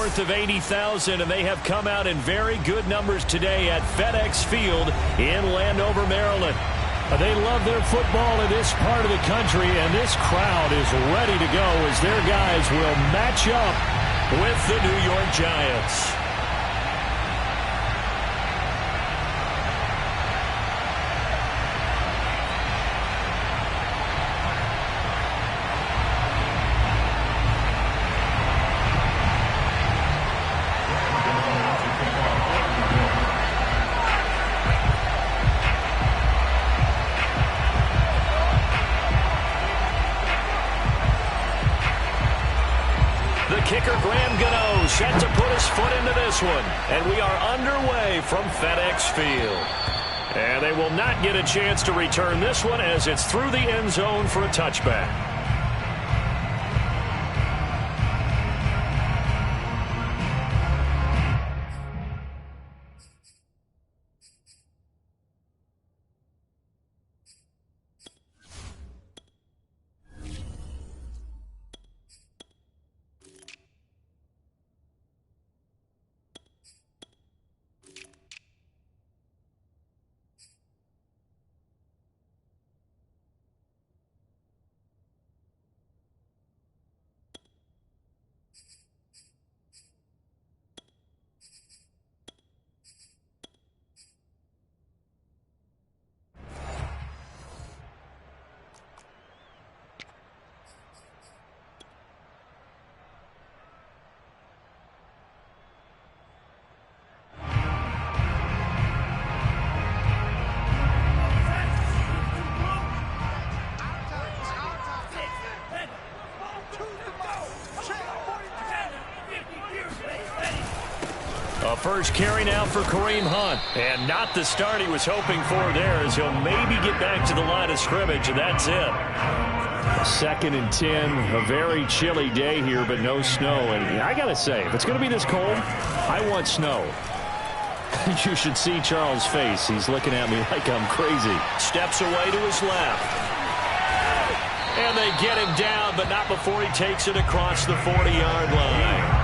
north of 80,000, and they have come out in very good numbers today at FedEx Field in Landover, Maryland. They love their football in this part of the country, and this crowd is ready to go as their guys will match up with the New York Giants. Kicker Graham Gano set to put his foot into this one. And we are underway from FedEx Field. And they will not get a chance to return this one as it's through the end zone for a touchback. First carry now for Kareem Hunt. And not the start he was hoping for there, as he'll maybe get back to the line of scrimmage, and that's it. 2nd and 10, a very chilly day here, but no snow. And I got to say, if it's going to be this cold, I want snow. You should see Charles' face. He's looking at me like I'm crazy. Steps away to his left. And they get him down, but not before he takes it across the 40-yard line.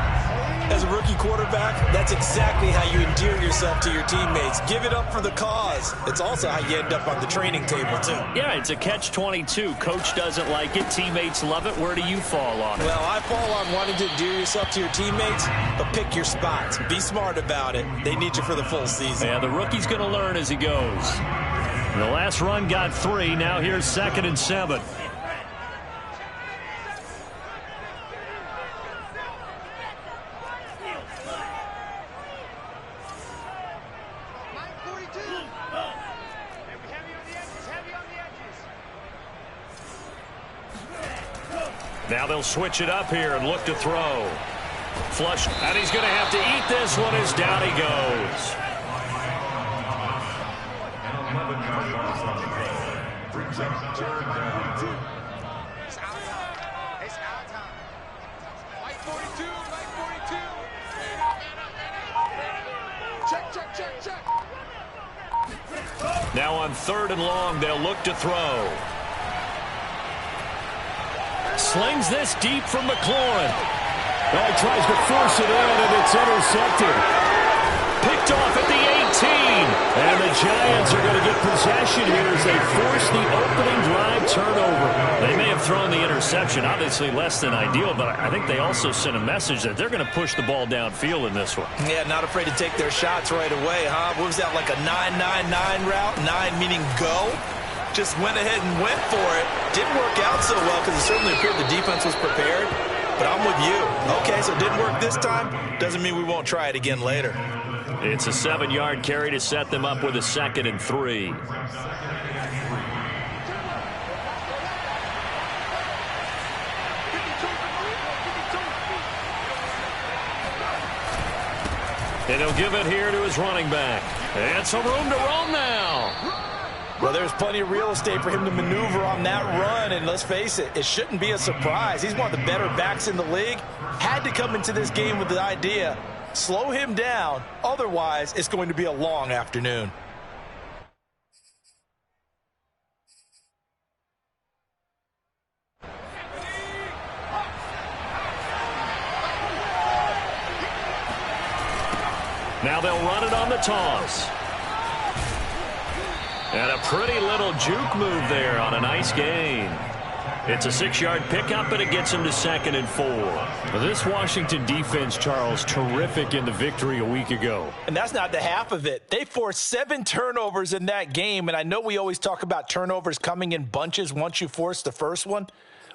As a rookie quarterback, that's exactly how you endear yourself to your teammates. Give it up for the cause. It's also how you end up on the training table, too. Yeah, it's a catch-22. Coach doesn't like it. Teammates love it. Where do you fall on it? Well, I fall on wanting to endear yourself to your teammates, but pick your spots. Be smart about it. They need you for the full season. Yeah, the rookie's going to learn as he goes. The last run got 3. Now here's 2nd and 7. Now they'll switch it up here and look to throw. Flush, and he's going to have to eat this one as down he goes. Now on 3rd and long, they'll look to throw. Slings this deep from McLaurin. Oh, he tries to force it in, and it's intercepted. Picked off at the 18. And the Giants are going to get possession here as they force the opening drive turnover. They may have thrown the interception, obviously less than ideal, but I think they also sent a message that they're going to push the ball downfield in this one. Yeah, not afraid to take their shots right away, huh? What was that, like a 9-9-9 route? 9 meaning go? Just went ahead and went for it. Didn't work out so well because it certainly appeared the defense was prepared. But I'm with you. Okay, so it didn't work this time. Doesn't mean we won't try it again later. It's a 7-yard carry to set them up with a 2nd and 3. And he'll give it here to his running back. And some room to roam now. Well, there's plenty of real estate for him to maneuver on that run, and let's face it, it shouldn't be a surprise. He's one of the better backs in the league. Had to come into this game with the idea, slow him down, otherwise it's going to be a long afternoon. Now they'll run it on the toss. And a pretty little juke move there on a nice gain. It's a 6-yard pickup, and it gets him to 2nd and 4. Well, this Washington defense, Charles, terrific in the victory a week ago. And that's not the half of it. They forced 7 turnovers in that game, and I know we always talk about turnovers coming in bunches once you force the first one,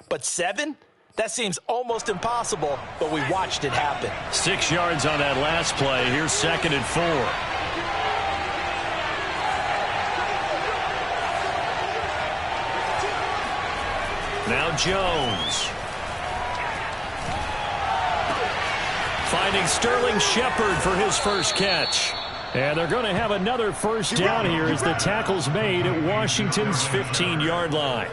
but 7? That seems almost impossible, but we watched it happen. 6 yards on that last play. Here's 2nd and 4. Now Jones. Finding Sterling Shepard for his first catch. And they're going to have another first down here as the tackle's made at Washington's 15-yard line.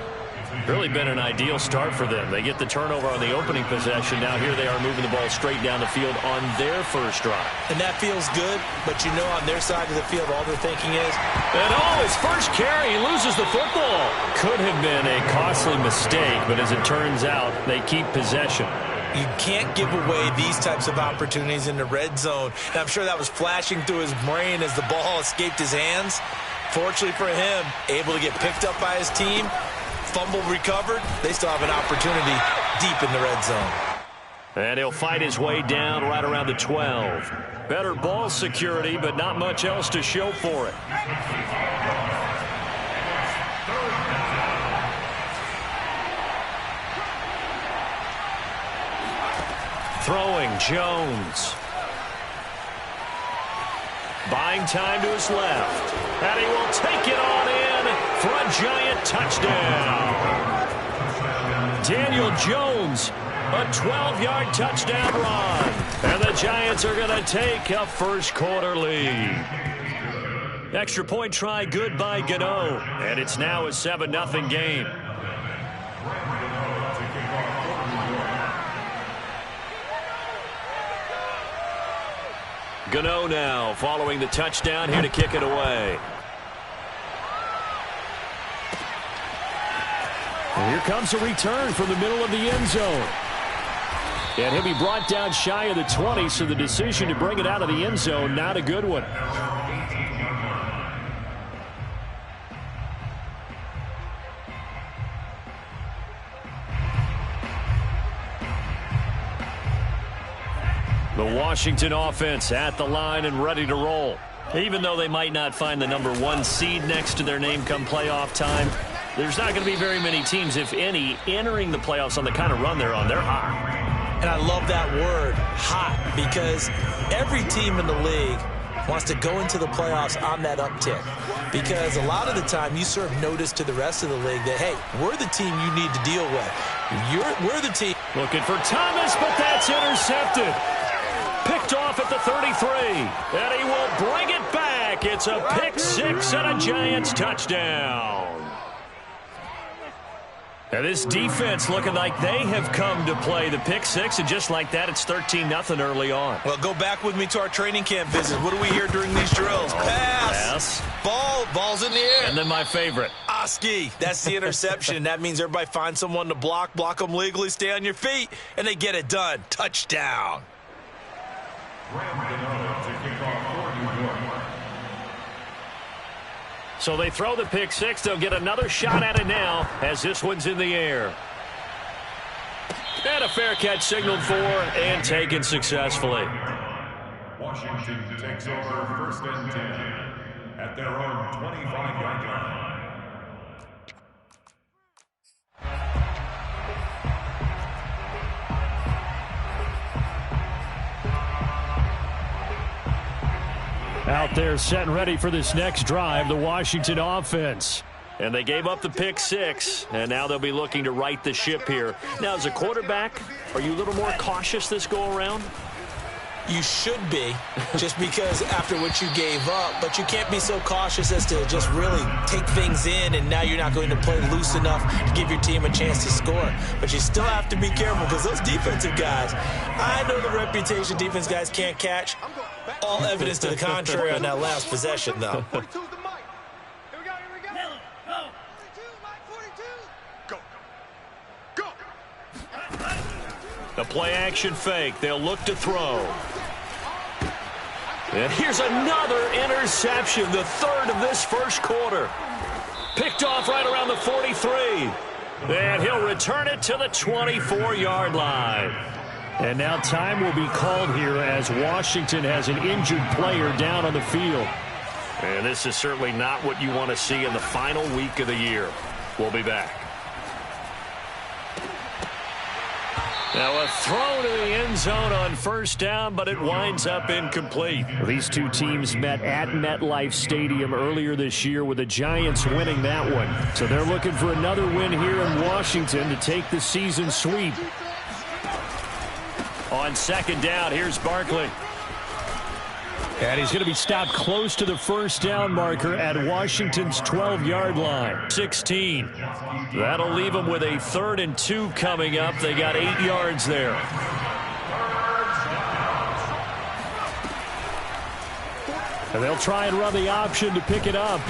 Really been an ideal start for them. They get the turnover on the opening possession. Now here they are moving the ball straight down the field on their first drive. And that feels good, but you know on their side of the field all they're thinking is, and his first carry, he loses the football. Could have been a costly mistake, but as it turns out, they keep possession. You can't give away these types of opportunities in the red zone. And I'm sure that was flashing through his brain as the ball escaped his hands. Fortunately for him, able to get picked up by his team, fumble recovered. They still have an opportunity deep in the red zone. And he'll fight his way down right around the 12. Better ball security, but not much else to show for it. Throwing, Jones. Buying time to his left. And he will take it on in for a giant touchdown. Daniel Jones, a 12-yard touchdown run. And the Giants are going to take a first-quarter lead. Extra point try good by Gano. And it's now a 7-0 game. Gano now following the touchdown here to kick it away. And here comes a return from the middle of the end zone. And he'll be brought down shy of the 20, so the decision to bring it out of the end zone, not a good one. The Washington offense at the line and ready to roll. Even though they might not find the number 1 seed next to their name come playoff time, there's not going to be very many teams, if any, entering the playoffs on the kind of run they're on. They're hot. And I love that word, hot, because every team in the league wants to go into the playoffs on that uptick. Because a lot of the time you serve notice to the rest of the league that, hey, we're the team you need to deal with. We're the team. Looking for Thomas, but that's intercepted. Picked off at the 33, and he will bring it back. It's a pick 6 and a Giants touchdown. And this defense looking like they have come to play the pick 6, and just like that, it's 13-0 early on. Well, go back with me to our training camp visit. What do we hear during these drills? Pass. Ball's in the air. And then my favorite. Oski. That's the interception. That means everybody finds someone to block them legally, stay on your feet, and they get it done. Touchdown. So they throw the pick 6. They'll get another shot at it now as this one's in the air. And a fair catch signaled for and taken successfully. Washington takes over 1st and 10 at their own 25-yard line. Out there set and ready for this next drive, the Washington offense. And they gave up the pick 6, and now they'll be looking to right the ship here. Now, as a quarterback, are you a little more cautious this go-around? You should be, just because after what you gave up, but you can't be so cautious as to just really take things in, and now you're not going to play loose enough to give your team a chance to score. But you still have to be careful because those defensive guys, I know the reputation defense guys can't catch. All evidence to the contrary on that last possession, though. The play-action fake. They'll look to throw. And here's another interception, the third of this first quarter. Picked off right around the 43. And he'll return it to the 24-yard line. And now time will be called here as Washington has an injured player down on the field. And this is certainly not what you want to see in the final week of the year. We'll be back. Now a throw to the end zone on first down, but it winds up incomplete. These two teams met at MetLife Stadium earlier this year with the Giants winning that one. So they're looking for another win here in Washington to take the season sweep. On second down, here's Barkley. And he's going to be stopped close to the first down marker at Washington's 12-yard line. 16. That'll leave them with a 3rd and 2 coming up. They got 8 yards there. And they'll try and run the option to pick it up.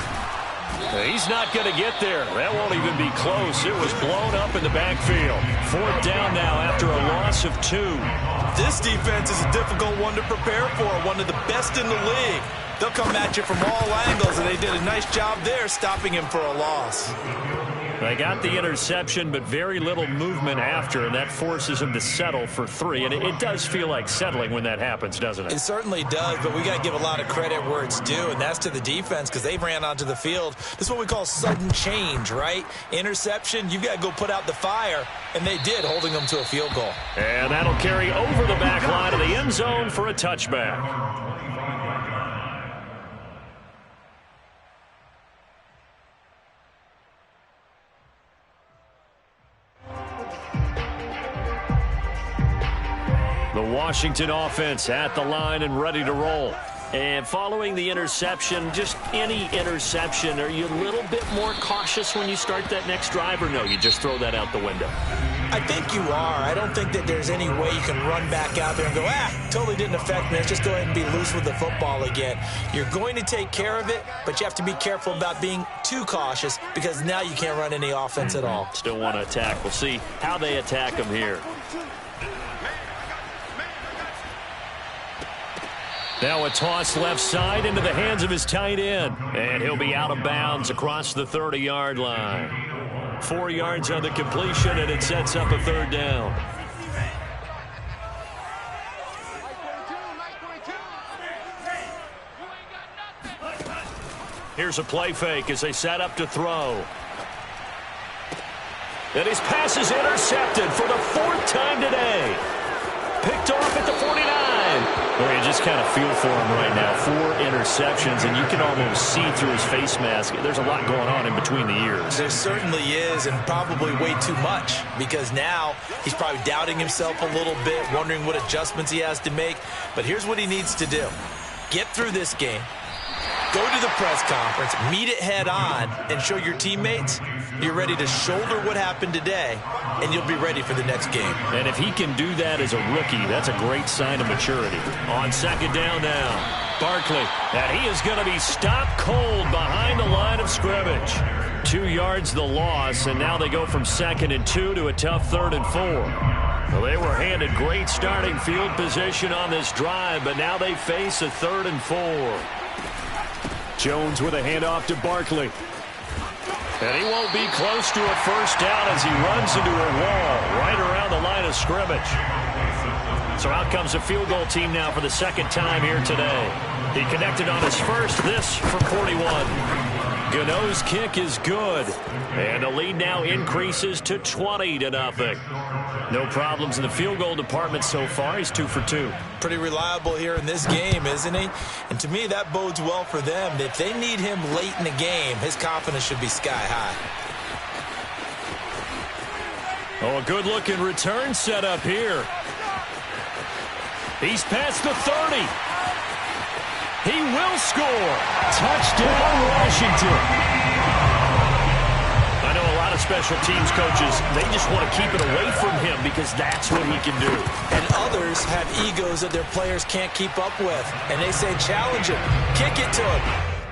He's not going to get there. That won't even be close. It was blown up in the backfield. 4th down now after a loss of 2. This defense is a difficult one to prepare for, one of the best in the league. They'll come at you from all angles, and they did a nice job there stopping him for a loss. They got the interception, but very little movement after, and that forces him to settle for 3. And it does feel like settling when that happens, doesn't it? It certainly does, but we got to give a lot of credit where it's due, and that's to the defense because they ran onto the field. This is what we call sudden change, right? Interception, you've got to go put out the fire, and they did, holding them to a field goal. And that'll carry over the back line of the end zone for a touchback. The Washington offense at the line and ready to roll. And following the interception, just any interception, are you a little bit more cautious when you start that next drive, or no, you just throw that out the window? I think you are. I don't think that there's any way you can run back out there and go, totally didn't affect me. Let's just go ahead and be loose with the football again. You're going to take care of it, but you have to be careful about being too cautious because now you can't run any offense at all. Still want to attack. We'll see how they attack them here. Now a toss left side into the hands of his tight end. And he'll be out of bounds across the 30-yard line. 4 yards on the completion, and it sets up a 3rd down. Here's a play fake as they set up to throw. And his pass is intercepted for the 4th time today. Picked off at the 49. Well, you just kind of feel for him right now. 4 interceptions, and you can almost see through his face mask. There's a lot going on in between the ears. There certainly is, and probably way too much, because now he's probably doubting himself a little bit, wondering what adjustments he has to make. But here's what he needs to do. Get through this game. Go to the press conference, meet it head on, and show your teammates you're ready to shoulder what happened today, and you'll be ready for the next game. And if he can do that as a rookie, that's a great sign of maturity. On second down now, Barkley, and he is going to be stopped cold behind the line of scrimmage. 2 yards the loss, and now they go from 2nd and 2 to a tough 3rd and 4. Well, they were handed great starting field position on this drive, but now they face a 3rd and 4. Jones with a handoff to Barkley. And he won't be close to a first down as he runs into a wall right around the line of scrimmage. So out comes a field goal team now for the 2nd time here today. He connected on his first, this from 41. Gano's kick is good. And the lead now increases to 20-0. No problems in the field goal department so far. He's 2 for 2. Pretty reliable here in this game, isn't he? And to me, that bodes well for them. If they need him late in the game, his confidence should be sky high. Oh, a good-looking return set up here. He's past the 30. He will score. Touchdown, Washington. I know a lot of special teams coaches, they just want to keep it away from him because that's what he can do. And others have egos that their players can't keep up with. And they say, challenge him. Kick it to him.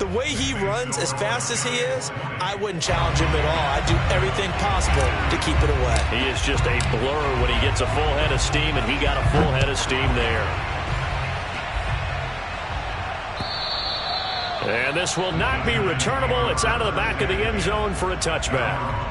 The way he runs as fast as he is, I wouldn't challenge him at all. I'd do everything possible to keep it away. He is just a blur when he gets a full head of steam, and he got a full head of steam there. And this will not be returnable. It's out of the back of the end zone for a touchback.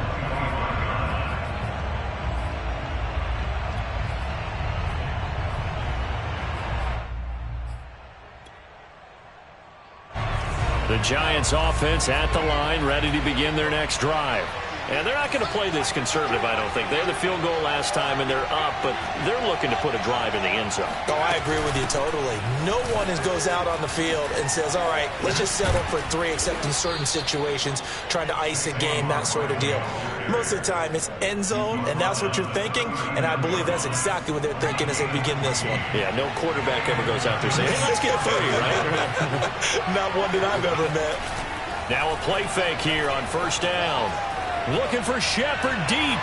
The Giants offense at the line, ready to begin their next drive. And they're not going to play this conservative, I don't think. They had the field goal last time, and they're up, but they're looking to put a drive in the end zone. Oh, I agree with you totally. No one goes out on the field and says, all right, let's just settle for 3, except in certain situations, trying to ice a game, that sort of deal. Most of the time, it's end zone, and that's what you're thinking, and I believe that's exactly what they're thinking as they begin this one. Yeah, no quarterback ever goes out there saying, hey, let's get 3, right? Not one that I've ever met. Now a play fake here on first down. Looking for Shepard deep.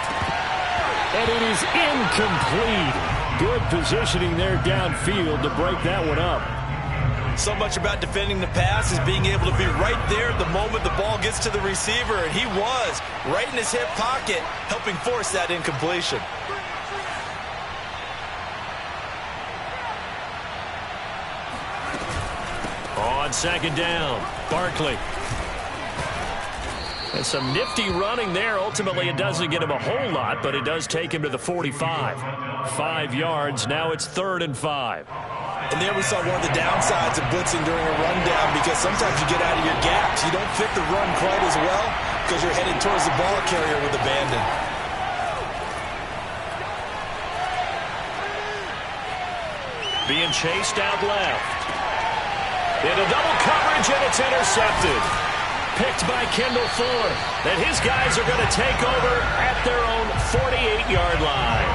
And it is incomplete. Good positioning there downfield to break that one up. So much about defending the pass is being able to be right there the moment the ball gets to the receiver, and he was right in his hip pocket, helping force that incompletion. On second down, Barkley. And some nifty running there. Ultimately, it doesn't get him a whole lot, but it does take him to the 45. 5 yards. Now it's 3rd and 5. And there we saw one of the downsides of blitzing during a rundown, because sometimes you get out of your gaps. You don't fit the run quite as well because you're headed towards the ball carrier with abandon. Being chased out left. Into double coverage, and it's intercepted. Picked by Kendall Fuller. And his guys are going to take over at their own 48-yard line.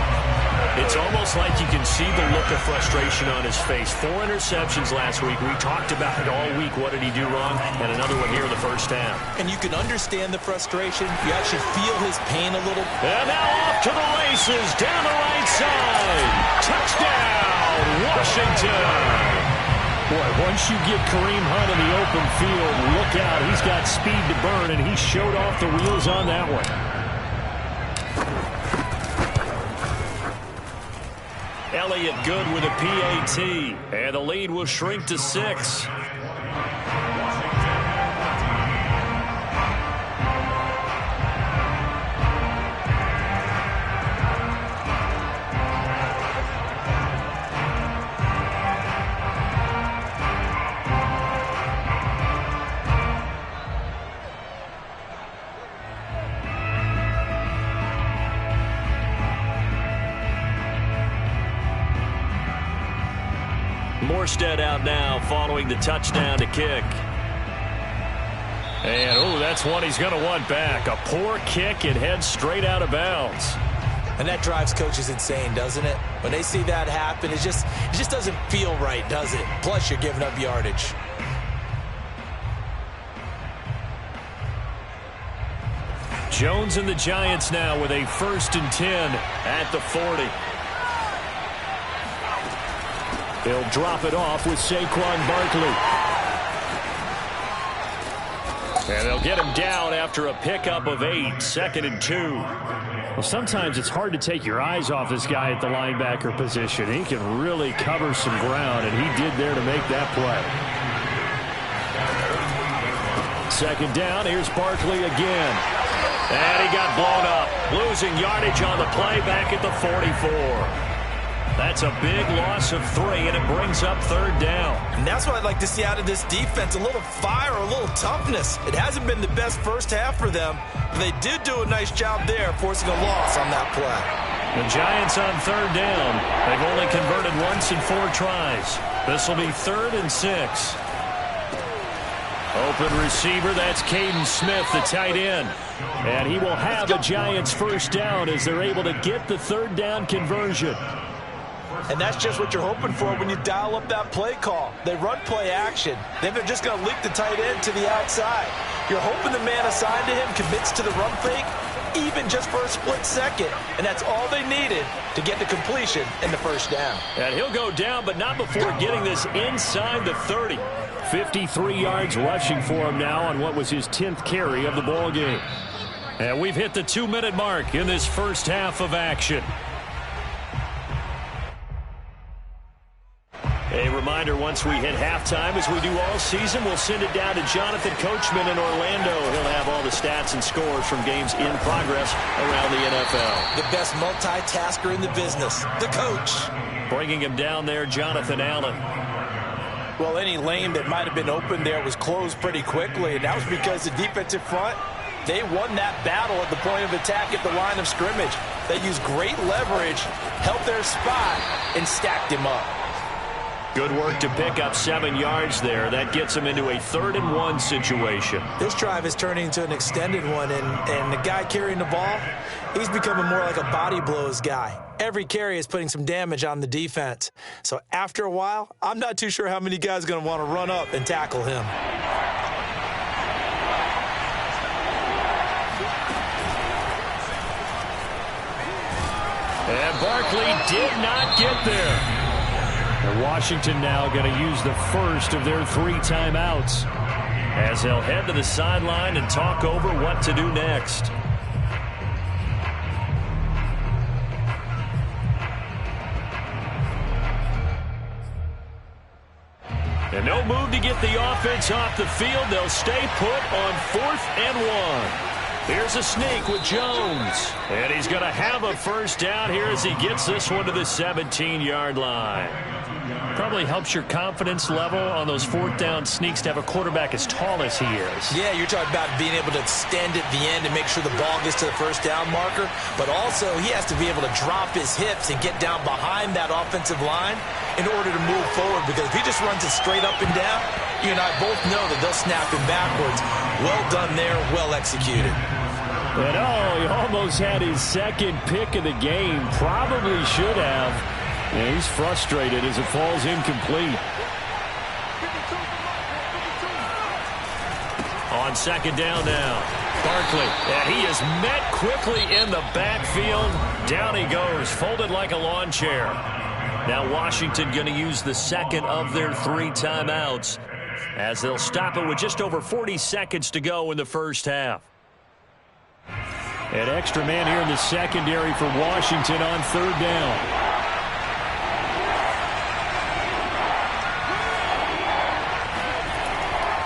It's almost like you can see the look of frustration on his face. 4 interceptions last week. We talked about it all week. What did he do wrong? And another one here in the first half. And you can understand the frustration. You actually feel his pain a little. And now off to the races down the right side. Touchdown, Washington. Boy, once you get Kareem Hunt in the open field, look out. He's got speed to burn, and he showed off the wheels on that one. Elliott good with a PAT, and the lead will shrink to 6. Morstead out now following the touchdown to kick. And, oh, that's one he's going to want back. A poor kick and heads straight out of bounds. And that drives coaches insane, doesn't it? When they see that happen, it just doesn't feel right, does it? Plus, you're giving up yardage. Jones and the Giants now with a 1st and 10 at the 40. They'll drop it off with Saquon Barkley. And they'll get him down after a pickup of 8, 2nd and 2. Well, sometimes it's hard to take your eyes off this guy at the linebacker position. He can really cover some ground, and he did there to make that play. 2nd down, here's Barkley again. And he got blown up, losing yardage on the play back at the 44. That's a big loss of 3, and it brings up 3rd down. And that's what I'd like to see out of this defense, a little fire, a little toughness. It hasn't been the best first half for them, but they did do a nice job there, forcing a loss on that play. The Giants on 3rd down. They've only converted once in 4 tries. This will be 3rd and 6. Open receiver, that's Caden Smith, the tight end. And he will have the Giants' first down as they're able to get the 3rd down conversion. And that's just what you're hoping for when you dial up that play call. They run play action. Then they're just going to leak the tight end to the outside. You're hoping the man assigned to him commits to the run fake, even just for a split second. And that's all they needed to get the completion in the first down. And he'll go down, but not before getting this inside the 30. 53 yards rushing for him now on what was his 10th carry of the ball game. And we've hit the 2-minute mark in this first half of action. A reminder. reminder, once we hit halftime, as we do all season, we'll send it down to Jonathan Coachman in Orlando. He'll have all the stats and scores from games in progress around the NFL. The best multitasker in the business, the coach. Bringing him down there, Jonathan Allen. Well, any lane that might have been open there was closed pretty quickly, and that was because the defensive front, they won that battle at the point of attack at the line of scrimmage. They used great leverage, held their spot, and stacked him up. Good work to pick up 7 yards there. That gets them into a 3rd-and-1 situation. This drive is turning into an extended one, and the guy carrying the ball, he's becoming more like a body blows guy. Every carry is putting some damage on the defense. So after a while, I'm not too sure how many guys are going to want to run up and tackle him. And Barkley did not get there. And Washington now going to use the first of their 3 timeouts as they'll head to the sideline and talk over what to do next. And no move to get the offense off the field. They'll stay put on 4th and 1. Here's a sneak with Jones. And he's going to have a first down here as he gets this one to the 17-yard line. Probably helps your confidence level on those 4th down sneaks to have a quarterback as tall as he is. Yeah, you're talking about being able to extend at the end and make sure the ball gets to the first down marker. But also, he has to be able to drop his hips and get down behind that offensive line in order to move forward. Because if he just runs it straight up and down, you and I both know that they'll snap him backwards. Well done there, well executed. And he almost had his 2nd pick of the game. Probably should have. And he's frustrated as it falls incomplete. On 2nd down now, Barkley. And he is met quickly in the backfield. Down he goes, folded like a lawn chair. Now Washington going to use the 2nd of their 3 timeouts as they'll stop it with just over 40 seconds to go in the first half. An extra man here in the secondary for Washington on 3rd down.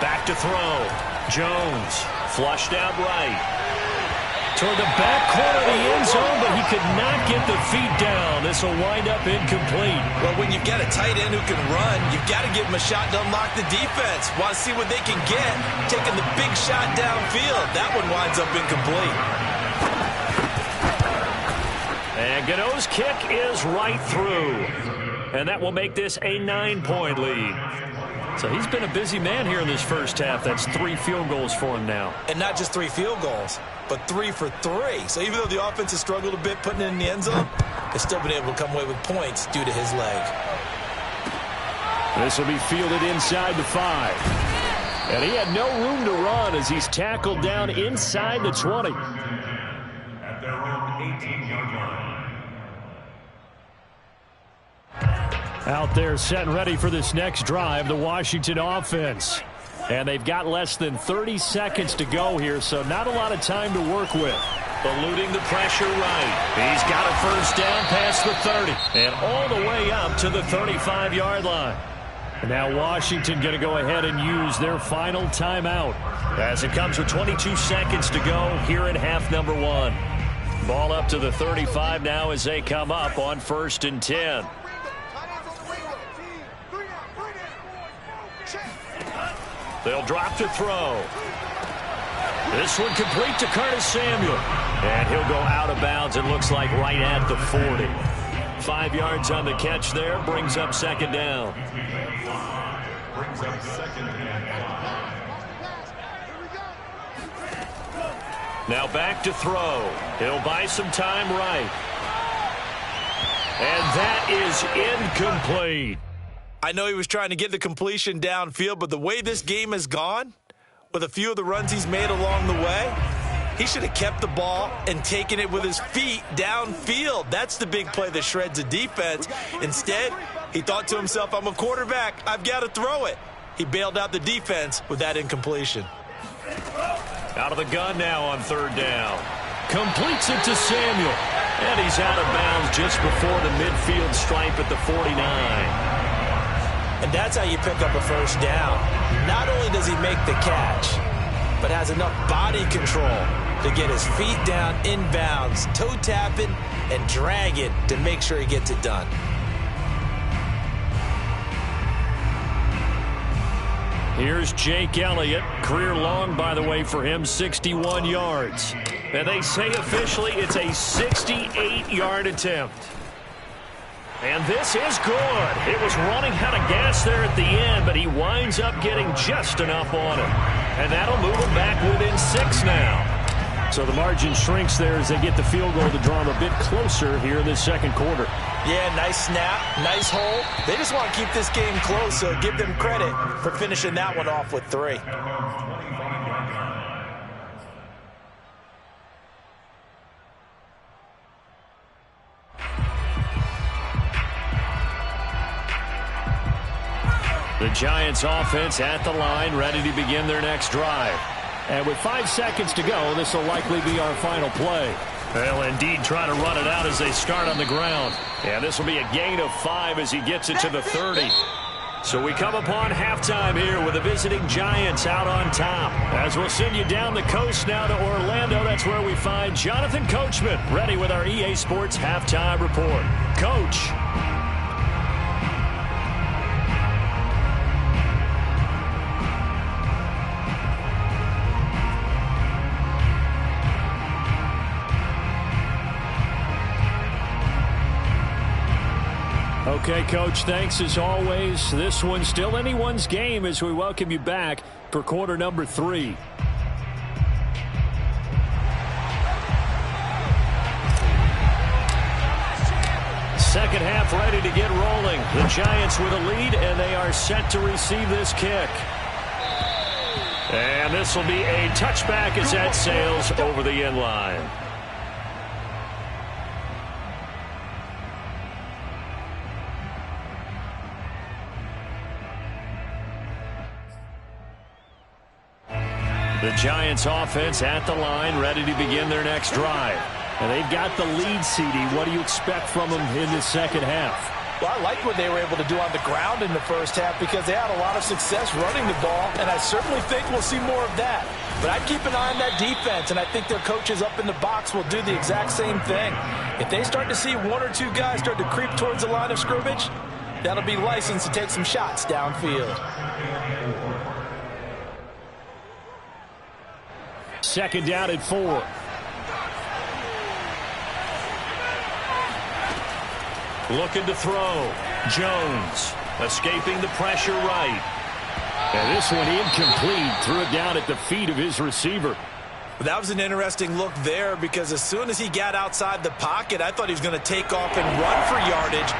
Back to throw. Jones flushed out right. Toward the back corner of the end zone, but he could not get the feet down. This will wind up incomplete. Well, when you've got a tight end who can run, you've got to give him a shot to unlock the defense. Want to see what they can get, taking the big shot downfield. That one winds up incomplete. And Gano's kick is right through. And that will make this a 9-point lead. So he's been a busy man here in this first half. That's 3 field goals for him now. And not just 3 field goals, but 3 for 3. So even though the offense has struggled a bit putting it in the end zone, they've still been able to come away with points due to his leg. This will be fielded inside the 5. And he had no room to run as he's tackled down inside the 20. At their own 18-yard line. Out there set and ready for this next drive, the Washington offense. And they've got less than 30 seconds to go here, so not a lot of time to work with. Eluding the pressure right. He's got a first down past the 30 and all the way up to the 35-yard line. And now Washington going to go ahead and use their final timeout as it comes with 22 seconds to go here in half number 1. Ball up to the 35 now as they come up on 1st and 10. They'll drop to throw. This one complete to Curtis Samuel. And he'll go out of bounds, it looks like right at the 40. 5 yards on the catch there, brings up 2nd down. Brings up 2nd and 5. Now back to throw. He'll buy some time right. And that is incomplete. I know he was trying to get the completion downfield, but the way this game has gone, with a few of the runs he's made along the way, he should have kept the ball and taken it with his feet downfield. That's the big play that shreds a defense. Instead, he thought to himself, I'm a quarterback, I've got to throw it. He bailed out the defense with that incompletion. Out of the gun now on 3rd down. Completes it to Samuel. And he's out of bounds just before the midfield stripe at the 49. And that's how you pick up a first down. Not only does he make the catch, but has enough body control to get his feet down inbounds, toe tapping, and drag it to make sure he gets it done. Here's Jake Elliott. Career long, by the way, for him, 61 yards. And they say officially it's a 68-yard attempt. And this is good. It was running out of gas there at the end, but he winds up getting just enough on it. And that'll move him back within 6 now. So the margin shrinks there as they get the field goal to draw them a bit closer here in the second quarter. Yeah, nice snap, nice hole. They just want to keep this game close, so give them credit for finishing that one off with 3. The Giants offense at the line, ready to begin their next drive. And with 5 seconds to go, this will likely be our final play. They'll indeed try to run it out as they start on the ground. And this will be a gain of 5 as he gets it to the 30. So we come upon halftime here with the visiting Giants out on top. As we'll send you down the coast now to Orlando, that's where we find Jonathan Coachman, ready with our EA Sports halftime report. Coach. Okay, Coach, thanks as always. This one's still anyone's game as we welcome you back for quarter number 3. Second half ready to get rolling. The Giants with a lead, and they are set to receive this kick. And this will be a touchback as that sails over the end line. The Giants offense at the line, ready to begin their next drive. And they've got the lead, CD. What do you expect from them in the second half? Well, I like what they were able to do on the ground in the first half because they had a lot of success running the ball, and I certainly think we'll see more of that. But I'd keep an eye on that defense, and I think their coaches up in the box will do the exact same thing. If they start to see 1 or 2 guys start to creep towards the line of scrimmage, that'll be licensed to take some shots downfield. Second down at 4. Looking to throw. Jones escaping the pressure right. And this one incomplete. Threw it down at the feet of his receiver. That was an interesting look there because as soon as he got outside the pocket, I thought he was going to take off and run for yardage.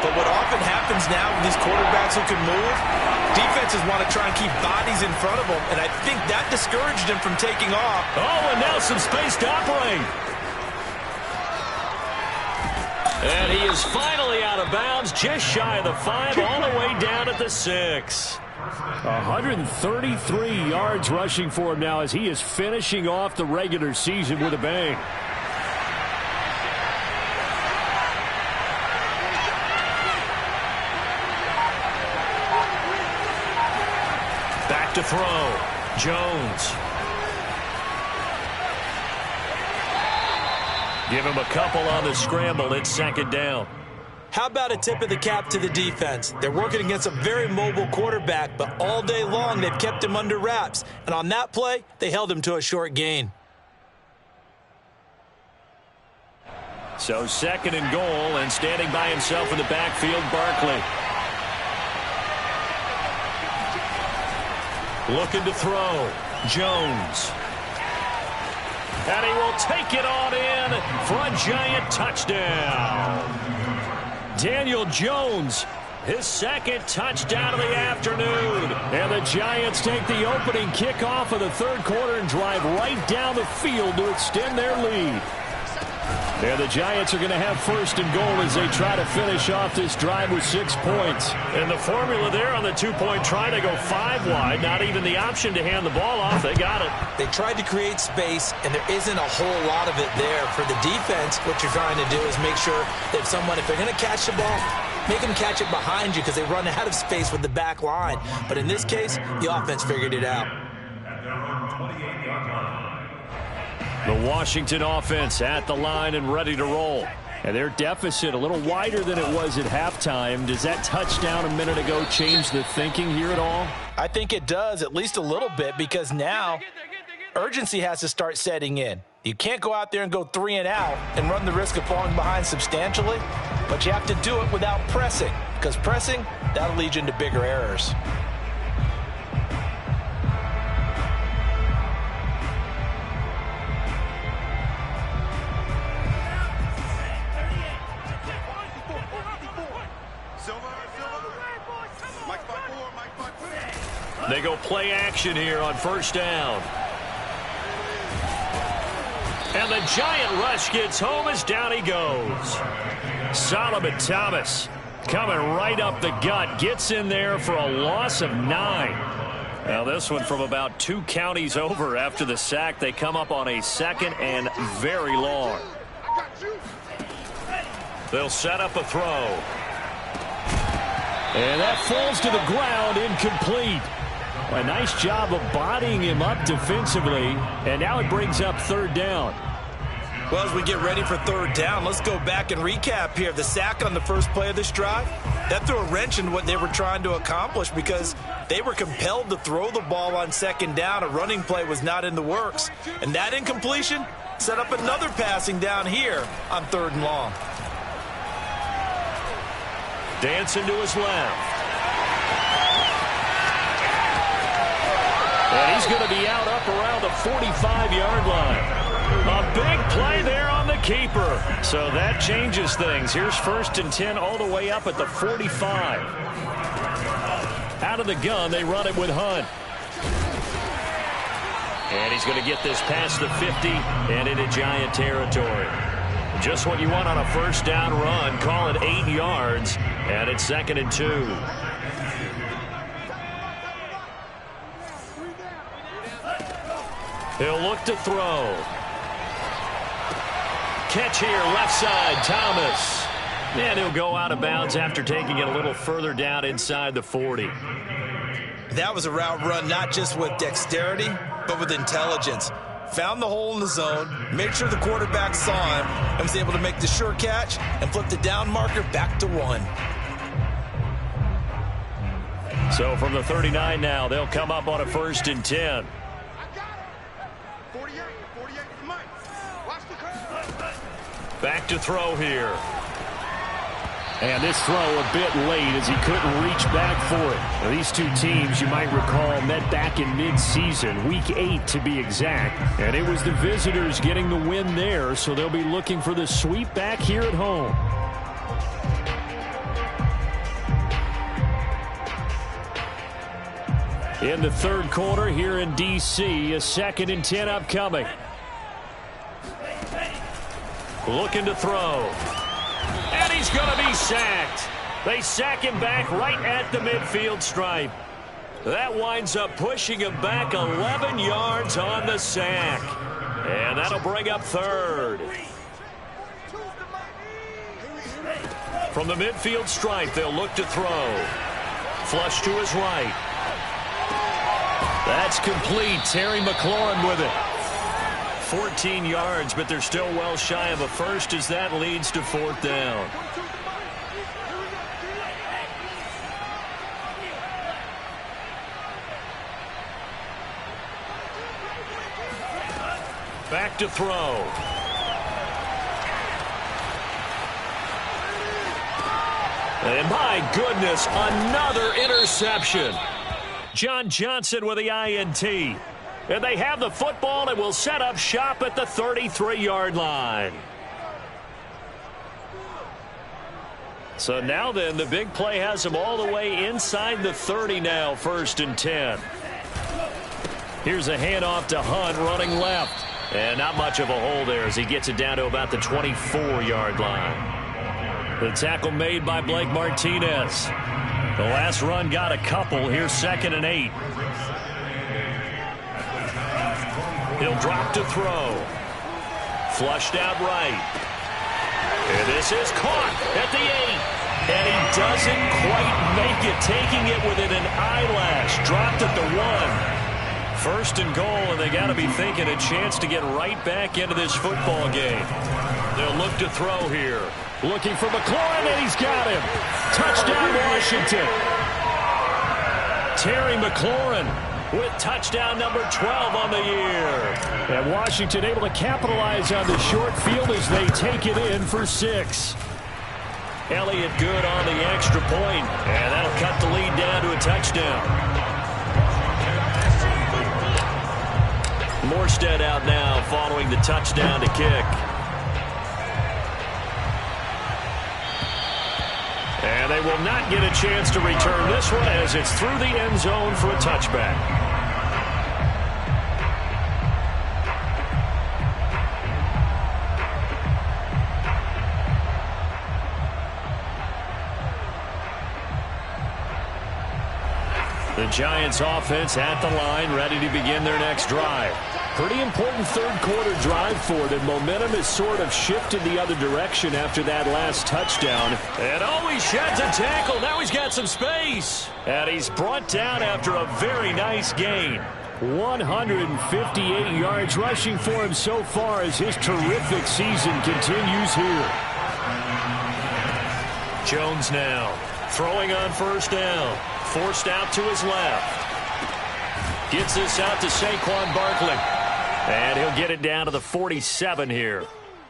But what often happens now with these quarterbacks who can move, defenses want to try and keep bodies in front of them, and I think that discouraged him from taking off. Oh, and now some space to operate. And he is finally out of bounds, just shy of the 5, all the way down at the 6. 133 yards rushing for him now as he is finishing off the regular season with a bang. Back to throw. Jones. Give him a couple on the scramble. It's second down. How about a tip of the cap to the defense? They're working against a very mobile quarterback, but all day long they've kept him under wraps. And on that play, they held him to a short gain. So second and goal, and standing by himself in the backfield, Barkley. Looking to throw. Jones. And he will take it on in for a Giant touchdown. Daniel Jones, his second touchdown of the afternoon. And the Giants take the opening kickoff of the third quarter and drive right down the field to extend their lead. And the Giants are going to have first and goal as they try to finish off this drive with 6 points. And the formula there on the 2-point try, they go 5 wide. Not even the option to hand the ball off. They got it. They tried to create space, and there isn't a whole lot of it there. For the defense, what you're trying to do is make sure that if they're going to catch the ball, make them catch it behind you because they run out of space with the back line. But in this case, the offense figured it out. At their own 28-yard line. The Washington offense at the line and ready to roll. And their deficit a little wider than it was at halftime. Does that touchdown a minute ago change the thinking here at all? I think it does, at least a little bit, because now urgency has to start setting in. You can't go out there and go 3 and out and run the risk of falling behind substantially, but you have to do it without pressing, because pressing, that'll lead you into bigger errors. They go play action here on first down. And the giant rush gets home as down he goes. Solomon Thomas coming right up the gut. Gets in there for a loss of 9. Now this one from about 2 counties over after the sack. They come up on a 2nd and very long. They'll set up a throw. And that falls to the ground, incomplete. A nice job of bodying him up defensively, and now it brings up 3rd down. Well, as we get ready for 3rd down, let's go back and recap here. The sack on the first play of this drive, that threw a wrench in what they were trying to accomplish because they were compelled to throw the ball on 2nd down. A running play was not in the works, and that incompletion set up another passing down here on 3rd and long. Dancing to his left. And he's going to be out up around the 45-yard line. A big play there on the keeper. So that changes things. Here's 1st and 10 all the way up at the 45. Out of the gun, they run it with Hunt. And he's going to get this past the 50 and into Giant territory. Just what you want on a first down run. Call it 8 yards. And it's 2nd and 2. He'll look to throw. Catch here, left side, Thomas. And he'll go out of bounds after taking it a little further down inside the 40. That was a route run not just with dexterity, but with intelligence. Found the hole in the zone, made sure the quarterback saw him, and was able to make the sure catch and flip the down marker back to 1. So from the 39 now, they'll come up on a 1st and 10. Back to throw here. And this throw a bit late as he couldn't reach back for it. Now, these two teams, you might recall, met back in mid-season, week 8 to be exact. And it was the visitors getting the win there, so they'll be looking for the sweep back here at home. In the 3rd quarter here in D.C., a 2nd and 10 upcoming. Looking to throw. And he's going to be sacked. They sack him back right at the midfield stripe. That winds up pushing him back 11 yards on the sack. And that'll bring up 3rd. From the midfield stripe, they'll look to throw. Flush to his right. That's complete. Terry McLaurin with it. 14 yards, but they're still well shy of a first as that leads to 4th down. Back to throw. And my goodness, another interception. John Johnson with the INT. And they have the football and will set up shop at the 33-yard line. So now then, the big play has them all the way inside the 30 now, 1st and 10. Here's a handoff to Hunt running left. And not much of a hole there as he gets it down to about the 24-yard line. The tackle made by Blake Martinez. The last run got a couple. Here's 2nd and 8. He'll drop to throw. Flushed out right. And this is caught at the 8. And he doesn't quite make it, taking it within an eyelash. Dropped at the 1. First and goal, and they got to be thinking a chance to get right back into this football game. They'll look to throw here. Looking for McLaurin, and he's got him. Touchdown, Washington. Terry McLaurin with touchdown number 12 on the year. And Washington able to capitalize on the short field as they take it in for 6. Elliott good on the extra point, and that'll cut the lead down to a touchdown. Morstead out now following the touchdown to kick. And they will not get a chance to return this one as it's through the end zone for a touchback. The Giants offense at the line, ready to begin their next drive. Pretty important third quarter drive for them. Momentum has sort of shifted the other direction after that last touchdown. And he sheds a tackle. Now he's got some space. And he's brought down after a very nice gain. 158 yards rushing for him so far as his terrific season continues here. Jones now throwing on first down. Forced out to his left. Gets this out to Saquon Barkley. And he'll get it down to the 47 here.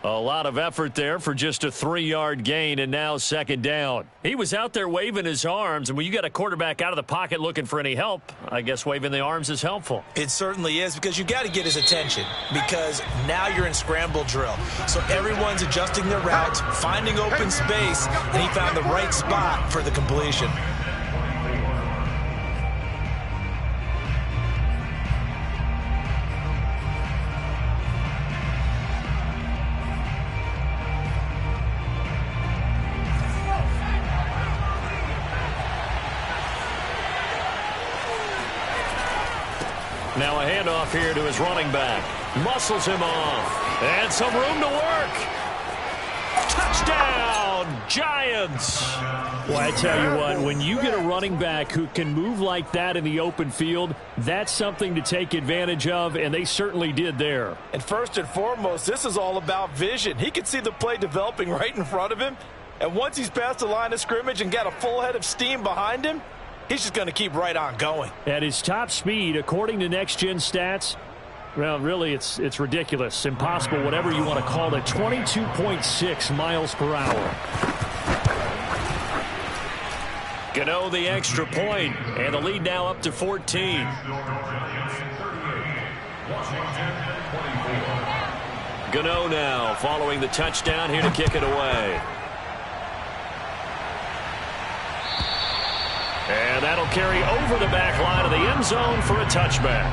A lot of effort there for just a 3-yard gain, and now second down. He was out there waving his arms, and when you got a quarterback out of the pocket looking for any help, I guess waving the arms is helpful. It certainly is, because you got to get his attention, because now you're in scramble drill. So everyone's adjusting their routes, finding open space, and he found the right spot for the completion. Now a handoff here to his running back. Muscles him off. And some room to work. Touchdown, Giants. Well, I tell you what, when you get a running back who can move like that in the open field, that's something to take advantage of, and they certainly did there. And first and foremost, this is all about vision. He could see the play developing right in front of him, and once he's past the line of scrimmage and got a full head of steam behind him, he's just going to keep right on going. At his top speed, according to Next Gen Stats, well, really, it's ridiculous, impossible, whatever you want to call it, 22.6 miles per hour. Gano the extra point, and the lead now up to 14. Gano now following the touchdown here to kick it away. And that'll carry over the back line of the end zone for a touchback.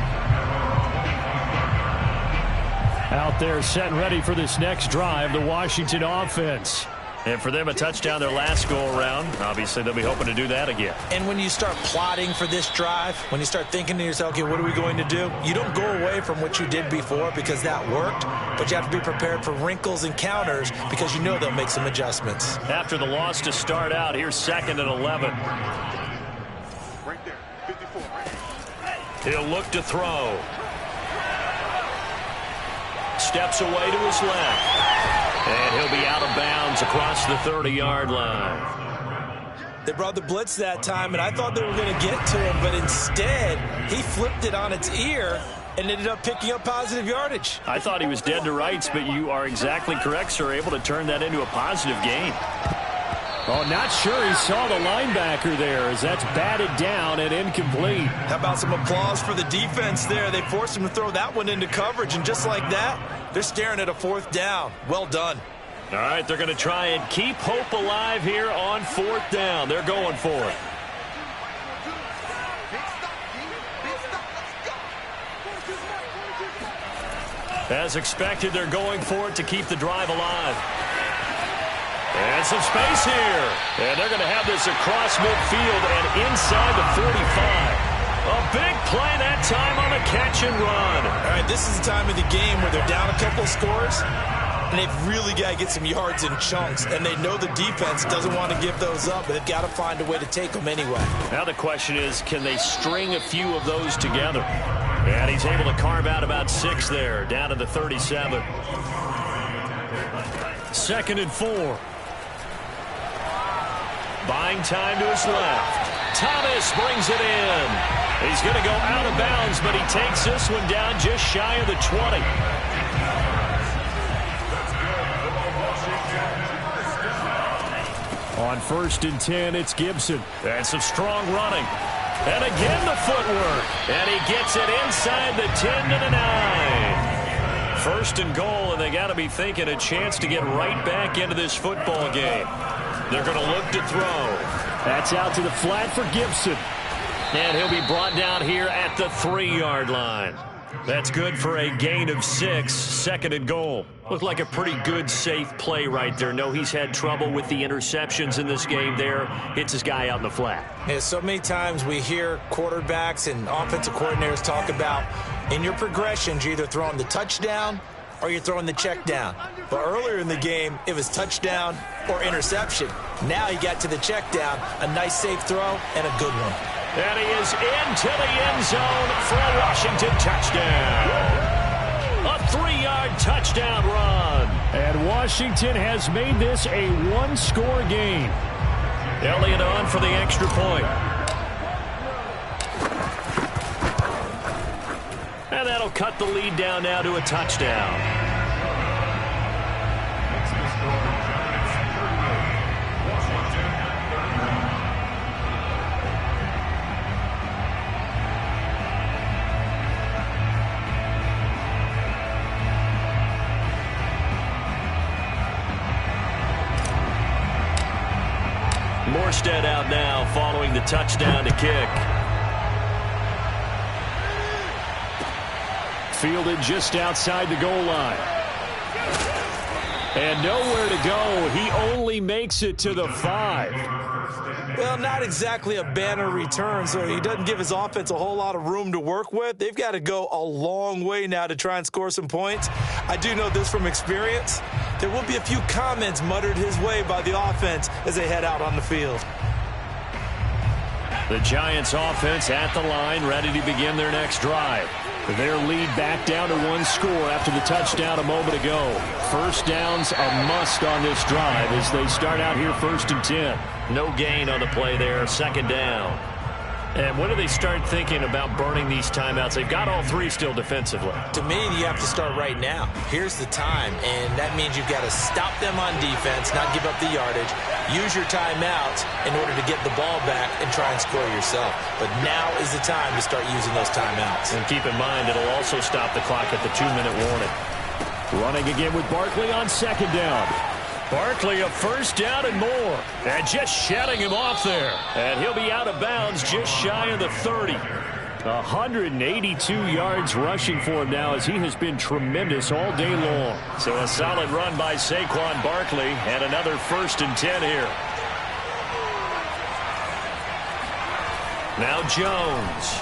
Out there set and ready for this next drive, the Washington offense. And for them, a touchdown their last go-around. Obviously, they'll be hoping to do that again. And when you start plotting for this drive, when you start thinking to yourself, okay, what are we going to do? You don't go away from what you did before because that worked, but you have to be prepared for wrinkles and counters because you know they'll make some adjustments. After the loss to start out, here's 2nd and 11. He'll look to throw. Steps away to his left. And he'll be out of bounds across the 30-yard line. They brought the blitz that time, and I thought they were going to get to him, but instead, he flipped it on its ear and ended up picking up positive yardage. I thought he was dead to rights, but you are exactly correct, sir, able to turn that into a positive gain. Oh, not sure he saw the linebacker there as that's batted down and incomplete. How about some applause for the defense there? They forced him to throw that one into coverage, and just like that, they're staring at a 4th down. Well done. All right, they're going to try and keep hope alive here on 4th down. They're going for it. As expected, they're going for it to keep the drive alive. And some space here. And they're going to have this across midfield and inside the 45. A big play that time on the catch and run. All right, this is the time of the game where they're down a couple of scores. and they've really got to get some yards in chunks, and they know the defense doesn't want to give those up, but they've got to find a way to take them anyway. Now the question is, can they string a few of those together? And he's able to carve out about 6 there, down to the 37. 2nd and 4. Buying time to his left. Thomas brings it in. He's going to go out of bounds, but he takes this one down just shy of the 20. On 1st and 10, it's Gibson. And some strong running. And again the footwork. And he gets it inside the 10 to the 9. 1st and goal, and they got to be thinking a chance to get right back into this football game. They're going to look to throw. That's out to the flat for Gibson. And he'll be brought down here at the 3-yard line. That's good for a gain of 6, 2nd and goal. Looked like a pretty good, safe play right there. No, he's had trouble with the interceptions in this game there. Hits his guy out in the flat. Yeah, so many times we hear quarterbacks and offensive coordinators talk about in your progressions, you're either throwing the touchdown or you're throwing the check down. But earlier in the game, it was touchdown or interception. Now he got to the check down, a nice safe throw, and a good one. And he is into the end zone for a Washington touchdown. A 3-yard touchdown run. And Washington has made this a 1-score game. Elliott on for the extra point. And that'll cut the lead down now to a touchdown. Morstead out now following the touchdown to kick. Fielded just outside the goal line. And nowhere to go. He only makes it to the 5. Well, not exactly a banner return, so he doesn't give his offense a whole lot of room to work with. They've got to go a long way now to try and score some points. I do know this from experience. There will be a few comments muttered his way by the offense as they head out on the field. The Giants offense at the line, ready to begin their next drive. Their lead back down to 1 score after the touchdown a moment ago. 1st down's a must on this drive as they start out here 1st and 10. No gain on the play there, 2nd down. And when do they start thinking about burning these timeouts? They've got all 3 still defensively. To me, you have to start right now. Here's the time, and that means you've got to stop them on defense, not give up the yardage, use your timeouts in order to get the ball back and try and score yourself. But now is the time to start using those timeouts. And keep in mind, it'll also stop the clock at the 2-minute warning. Running again with Barkley on 2nd down. Barkley a 1st down and more. And just shutting him off there. And he'll be out of bounds just shy of the 30. 182 yards rushing for him now as he has been tremendous all day long. So a solid run by Saquon Barkley and another 1st and 10 here. Now Jones.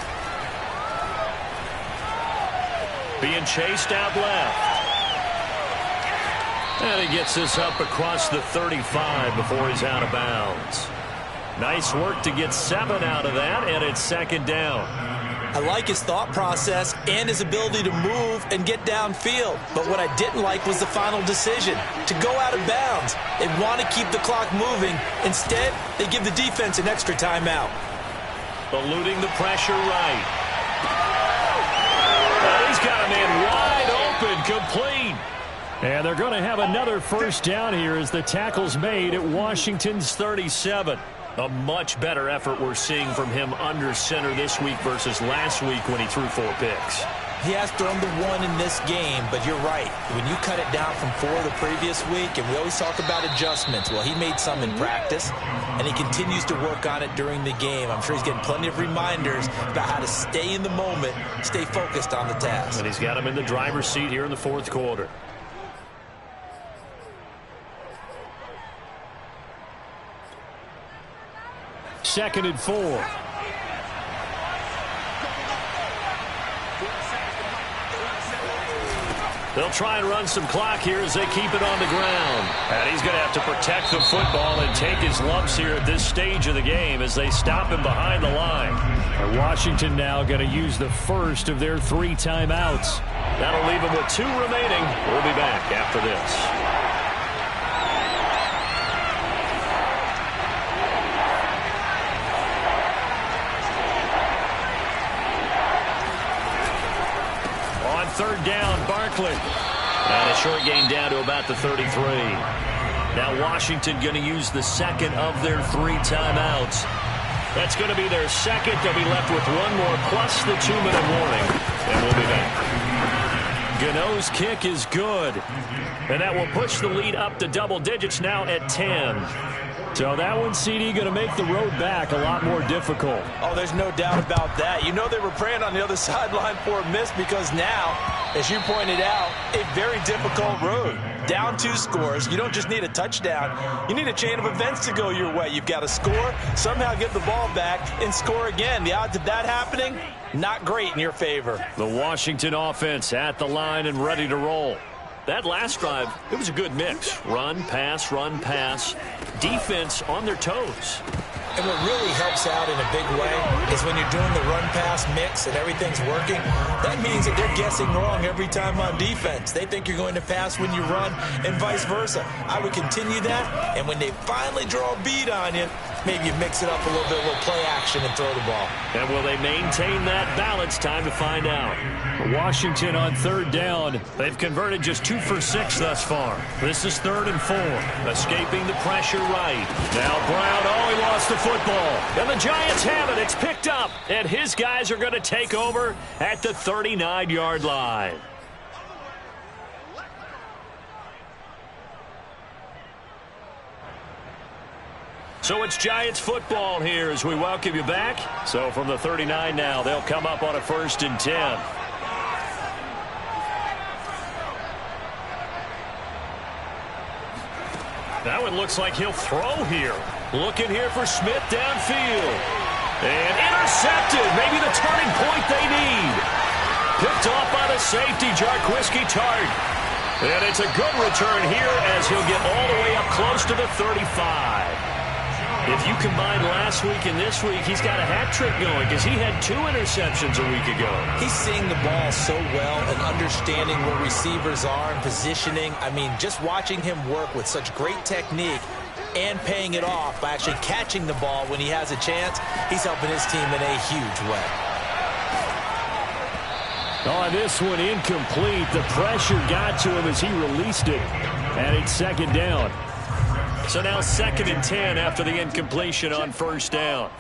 Being chased out left. And he gets this up across the 35 before he's out of bounds. Nice work to get 7 out of that, and it's 2nd down. I like his thought process and his ability to move and get downfield. But what I didn't like was the final decision, to go out of bounds. They want to keep the clock moving. Instead, they give the defense an extra timeout. Eluding the pressure right. And he's got a man wide open, complete. And they're going to have another 1st down here as the tackle's made at Washington's 37. A much better effort we're seeing from him under center this week versus last week when he threw 4 picks. He has thrown the 1 in this game, but you're right. When you cut it down from 4 the previous week, and we always talk about adjustments, well, he made some in practice, and he continues to work on it during the game. I'm sure he's getting plenty of reminders about how to stay in the moment, stay focused on the task. And he's got him in the driver's seat here in the 4th quarter. Second and 4. They'll try and run some clock here as they keep it on the ground. And he's going to have to protect the football and take his lumps here at this stage of the game as they stop him behind the line. And Washington now going to use the first of their 3 timeouts. That'll leave them with 2 remaining. We'll be back after this. On 3rd down, Barkley. And a short gain down to about the 33. Now Washington going to use the second of their 3 timeouts. That's going to be their second. They'll be left with 1 more plus the 2-minute warning. And we'll be back. Gano's kick is good. And that will push the lead up to double digits now at 10. So that one, CD, going to make the road back a lot more difficult. Oh, there's no doubt about that. You know they were praying on the other sideline for a miss because now, as you pointed out, a very difficult road. Down 2 scores. You don't just need a touchdown. You need a chain of events to go your way. You've got to score, somehow get the ball back, and score again. The odds of that happening, not great in your favor. The Washington offense at the line and ready to roll. That last drive, it was a good mix. Run, pass, defense on their toes. And what really helps out in a big way is when you're doing the run-pass mix and everything's working, that means that they're guessing wrong every time on defense. They think you're going to pass when you run and vice versa. I would continue that, and when they finally draw a bead on you, maybe you mix it up a little bit, a little play action and throw the ball. And will they maintain that balance? Time to find out. Washington on 3rd down. They've converted just 2 for 6 thus far. This is 3rd and 4. Escaping the pressure right. Now Brown, he lost the football. And the Giants have it. It's picked up. And his guys are going to take over at the 39-yard line. So it's Giants football here as we welcome you back. So from the 39 now, they'll come up on a 1st and 10. That one looks like he'll throw here. Looking here for Smith downfield. And intercepted. Maybe the turning point they need. Picked off by the safety, Jarquiski Tart. And it's a good return here as he'll get all the way up close to the 35. If you combine last week and this week, he's got a hat trick going because he had 2 interceptions a week ago. He's seeing the ball so well and understanding where receivers are and positioning. I mean, just watching him work with such great technique and paying it off by actually catching the ball when he has a chance, he's helping his team in a huge way. On this one, incomplete. The pressure got to him as he released it. And it's 2nd down. So now 2nd and 10 after the incompletion on 1st down.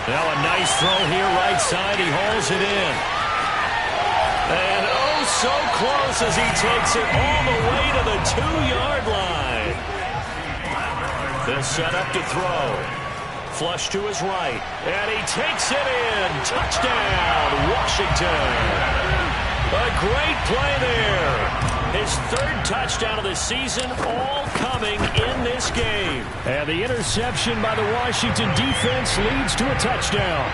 Now a nice throw here right side. He hauls it in. And oh, so close as he takes it all the way to the 2-yard line. They'll set up to throw. Flush to his right. And he takes it in. Touchdown, Washington. A great play there. His 3rd touchdown of the season, all coming in this game. And the interception by the Washington defense leads to a touchdown.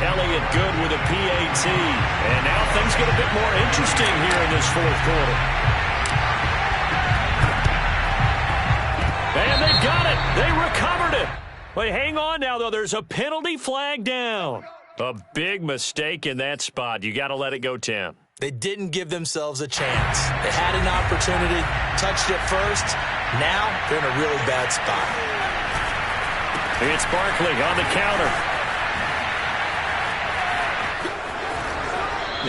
Elliott good with a PAT. And now things get a bit more interesting here in this 4th quarter. And they've got it. They recovered it. But hang on now, though. There's a penalty flag down. A big mistake in that spot. You got to let it go, Tim. They didn't give themselves a chance. They had an opportunity, touched it first. Now they're in a really bad spot. It's Barkley on the counter.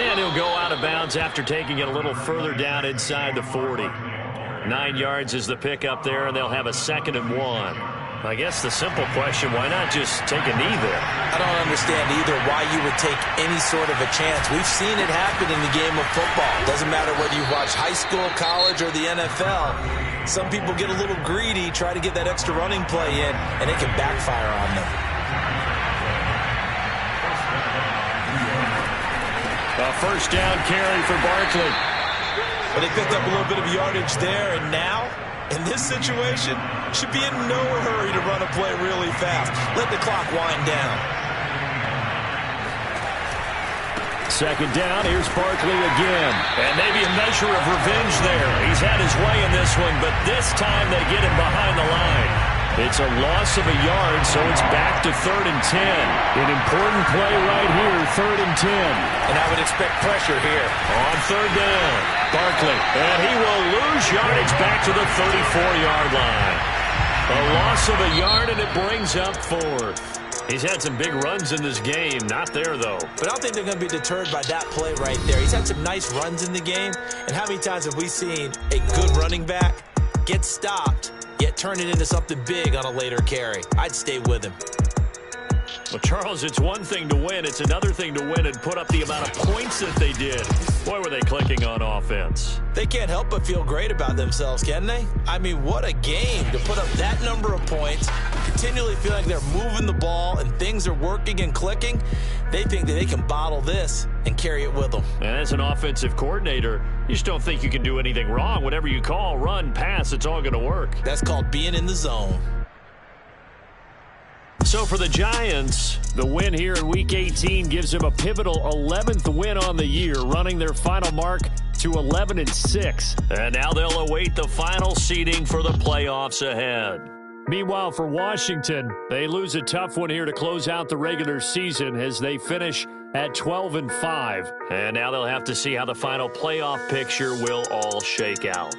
And he'll go out of bounds after taking it a little further down inside the 40. 9 yards is the pickup there, and they'll have a 2nd and 1. I guess the simple question, why not just take a knee there? I don't understand either why you would take any sort of a chance. We've seen it happen in the game of football. Doesn't matter whether you watch high school, college, or the NFL. Some people get a little greedy, try to get that extra running play in, and it can backfire on them. A 1st down carry for Barkley. But they picked up a little bit of yardage there, and now, in this situation, should be in no hurry to run a play really fast. Let the clock wind down. Second down, here's Barkley again. And maybe a measure of revenge there. He's had his way in this one, but this time they get him behind the line. It's a loss of a yard, so it's back to 3rd and 10. An important play right here, 3rd and 10. And I would expect pressure here. On 3rd down, Barkley. And he will lose yardage back to the 34-yard line. A loss of a yard, and it brings up 4th. He's had some big runs in this game. Not there, though. But I don't think they're going to be deterred by that play right there. He's had some nice runs in the game. And how many times have we seen a good running back get stopped, yet turn it into something big on a later carry? I'd stay with him. Well, Charles, it's one thing to win. It's another thing to win and put up the amount of points that they did. Boy, were they clicking on offense. They can't help but feel great about themselves, can they? I mean, what a game to put up that number of points, continually feeling they're moving the ball and things are working and clicking. They think that they can bottle this and carry it with them. And as an offensive coordinator, you just don't think you can do anything wrong. Whatever you call, run, pass, it's all going to work. That's called being in the zone. So for the Giants, the win here in Week 18 gives them a pivotal 11th win on the year, running their final mark to 11-6. And now they'll await the final seeding for the playoffs ahead. Meanwhile, for Washington, they lose a tough one here to close out the regular season as they finish at 12-5. And now they'll have to see how the final playoff picture will all shake out.